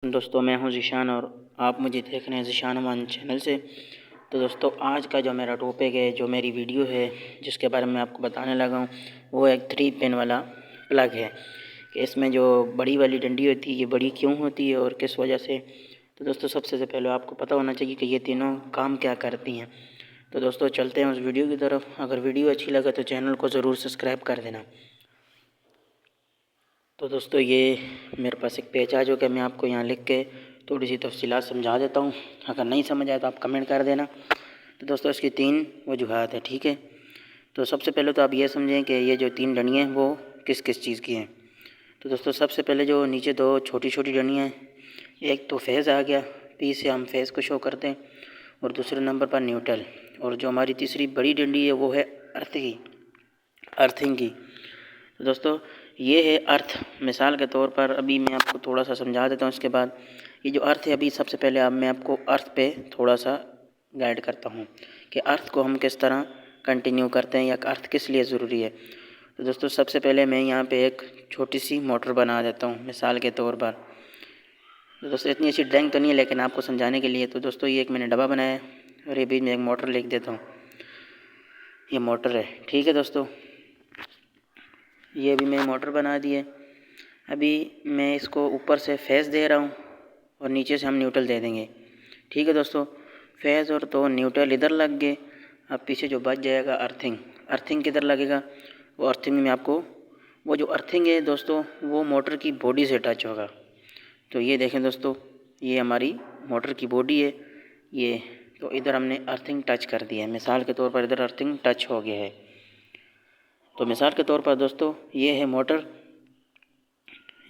दोस्तों मैं हूं ज़ीशान और आप मुझे देख रहे हैं ज़ीशान अमान चैनल से। तो दोस्तों आज का जो मेरा टॉपिक है, जो मेरी वीडियो है, जिसके बारे में आपको बताने लगा हूं, वो एक 3 पिन वाला प्लग है कि इसमें जो बड़ी वाली डंडी होती है ये बड़ी क्यों होती है और किस वजह से। तो दोस्तों सबसे से पहले आपको पता होना चाहिए कि ये तीनों काम क्या करती हैं। तो दोस्तों चलते हैं उस वीडियो की तरफ। अगर वीडियो अच्छी लगे तो चैनल को ज़रूर सब्सक्राइब कर देना। तो दोस्तों ये मेरे पास एक पेज आ चुका है, मैं आपको यहाँ लिख के थोड़ी सी तफसीलात समझा देता हूँ। अगर नहीं समझ आए तो आप कमेंट कर देना। तो दोस्तों इसकी 3 वजूहात है, ठीक है। तो सबसे पहले तो आप ये समझें कि ये जो 3 डंडियाँ हैं वो किस किस चीज़ की हैं। तो दोस्तों सबसे पहले जो नीचे 2 छोटी छोटी डंडियाँ हैं, एक तो फेज़ आ गया, पी से हम फेज़ को शो करते हैं, और दूसरे नंबर पर न्यूट्रल, और जो हमारी तीसरी बड़ी डंडी है वो है अर्थिंग की। तो दोस्तों ये है अर्थ। मिसाल के तौर पर अभी मैं आपको थोड़ा सा समझा देता हूँ। इसके बाद ये जो अर्थ है, अभी सबसे पहले मैं आपको अर्थ पे थोड़ा सा गाइड करता हूँ कि अर्थ को हम किस तरह कंटिन्यू करते हैं या अर्थ किस लिए ज़रूरी है। तो दोस्तों सबसे पहले मैं यहाँ पे एक छोटी सी मोटर बना देता हूँ मिसाल के तौर पर। तो दोस्तों इतनी अच्छी ड्राइंग तो नहीं है, लेकिन आपको समझाने के लिए। तो दोस्तों ये एक मैंने डब्बा बनाया है और ये बीच में एक मोटर लिख देता हूँ, ये मोटर है, ठीक है दोस्तों। ये अभी मैं मोटर बना दी है। अभी मैं इसको ऊपर से फेज़ दे रहा हूँ और नीचे से हम न्यूट्रल दे देंगे, ठीक है दोस्तों। फेज़ और तो न्यूट्रल इधर लग गए। अब पीछे जो बच जाएगा अर्थिंग किधर लगेगा, वो अर्थिंग में आपको वो जो अर्थिंग है दोस्तों वो मोटर की बॉडी से टच होगा। तो ये देखें दोस्तों, ये हमारी मोटर की बॉडी है ये। तो इधर हमने अर्थिंग टच कर दिया है, मिसाल के तौर पर इधर अर्थिंग टच हो गया है। तो मिसाल के तौर पर दोस्तों ये है मोटर,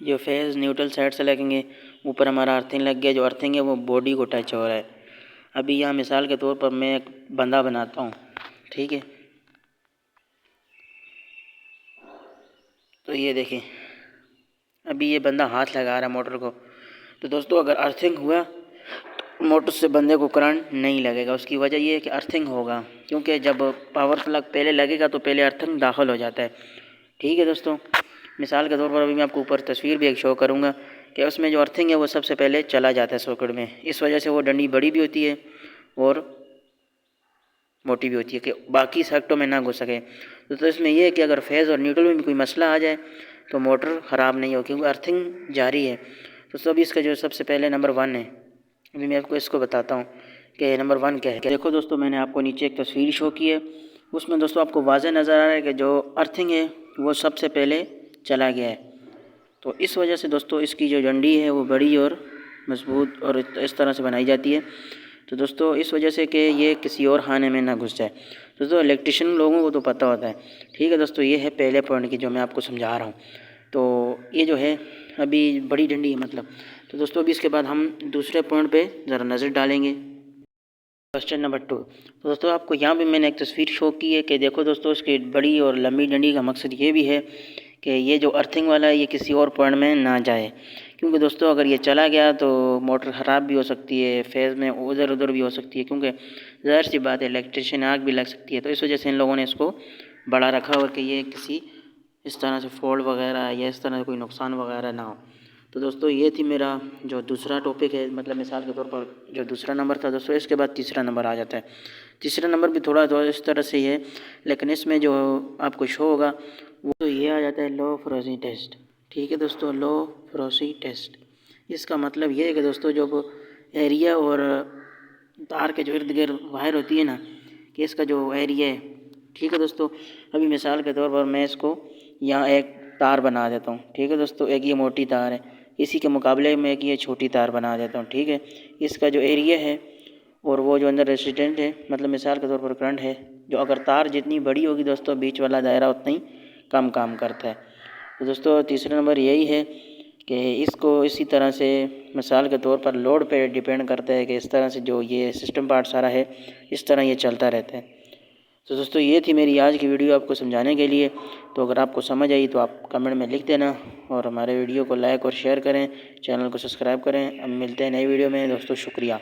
जो फेज़ न्यूट्रल साइड से लगेंगे, ऊपर हमारा अर्थिंग लग गया। जो अर्थिंग है वो बॉडी को टच हो रहा है। अभी यहाँ मिसाल के तौर पर मैं एक बंदा बनाता हूँ, ठीक है। तो ये देखें अभी ये बंदा हाथ लगा रहा है मोटर को। तो दोस्तों अगर अर्थिंग हुआ तो मोटर से बंदे को करंट नहीं लगेगा। उसकी वजह ये है कि अर्थिंग होगा, क्योंकि जब पावर प्लग पहले लगेगा तो पहले अर्थिंग दाखिल हो जाता है, ठीक है दोस्तों। मिसाल के तौर पर अभी मैं आपको ऊपर तस्वीर भी एक शो करूँगा कि उसमें जो अर्थिंग है वो सबसे पहले चला जाता है सॉकेट में। इस वजह से वो डंडी बड़ी भी होती है और मोटी भी होती है कि बाकी सर्किटों में ना घुस सके। तो इसमें यह है कि अगर फेज़ और न्यूट्रल में भी कोई मसला आ जाए तो मोटर ख़राब नहीं हो, क्योंकि अर्थिंग जारी है। तो सभी इसका जो सबसे पहले नंबर 1 है, अभी मैं आपको इसको बताता हूँ कि नंबर 1 क्या है। देखो दोस्तों मैंने आपको नीचे एक तस्वीर शो की है, उसमें दोस्तों आपको वाज़ेह नज़र आ रहा है कि जो अर्थिंग है वो सबसे पहले चला गया है। तो इस वजह से दोस्तों इसकी जो डंडी है वो बड़ी और मजबूत और इस तरह से बनाई जाती है। तो दोस्तों इस वजह से कि ये किसी और खाने में ना घुस जाए। दोस्तों इलेक्ट्रिशियन लोगों को तो पता होता है, ठीक है दोस्तों। ये है पहले पॉइंट की जो मैं आपको समझा रहा हूँ। तो ये जो है अभी बड़ी डंडी है मतलब। तो दोस्तों अभी इसके बाद हम दूसरे पॉइंट पे ज़रा नज़र डालेंगे, क्वेश्चन नंबर 2। तो दोस्तों आपको यहाँ भी मैंने एक तस्वीर शो की है कि देखो दोस्तों इसकी बड़ी और लंबी डंडी का मकसद ये भी है कि ये जो अर्थिंग वाला है ये किसी और पॉइंट में ना जाए, क्योंकि दोस्तों अगर ये चला गया तो मोटर ख़राब भी हो सकती है, फेज़ में उधर उधर भी हो सकती है, क्योंकि ज़ाहिर सी बात है इलेक्ट्रिशियन आग भी लग सकती है। तो इस वजह से इन लोगों ने इसको बड़ा रखा हुआ कि ये किसी इस तरह से फॉल्ट वगैरह या इस तरह कोई नुकसान वगैरह ना हो। तो दोस्तों ये थी मेरा जो दूसरा टॉपिक है, मतलब मिसाल के तौर पर जो दूसरा नंबर था दोस्तों। इसके बाद तीसरा नंबर आ जाता है। तीसरा नंबर भी थोड़ा तो इस तरह से ही है, लेकिन इसमें जो आपको शो होगा वो तो ये आ जाता है लो फ्रोसी टेस्ट, ठीक है दोस्तों। लो फ्रोसी टेस्ट इसका मतलब ये है कि दोस्तों जो एरिया और तार के जो इर्द गिर्द वायर होती है ना, कि इसका जो एरिया है, ठीक है दोस्तों। अभी मिसाल के तौर पर मैं इसको यहाँ एक तार बना देता हूँ, ठीक है दोस्तों। एक ये मोटी तार है, इसी के मुकाबले में एक ये छोटी तार बना देता हूँ, ठीक है। इसका जो एरिया है और वो जो अंदर रेसिस्टेंट है, मतलब मिसाल के तौर पर करंट है, जो अगर तार जितनी बड़ी होगी दोस्तों बीच वाला दायरा उतना ही कम काम करता है। तो दोस्तों तीसरा नंबर यही है कि इसको इसी तरह से मिसाल के तौर पर लोड पे डिपेंड करता है कि इस तरह से जो ये सिस्टम पार्ट सारा है इस तरह ये चलता रहता है। तो दोस्तों ये थी मेरी आज की वीडियो आपको समझाने के लिए। तो अगर आपको समझ आई तो आप कमेंट में लिख देना और हमारे वीडियो को लाइक और शेयर करें, चैनल को सब्सक्राइब करें। अब मिलते हैं नई वीडियो में दोस्तों, शुक्रिया।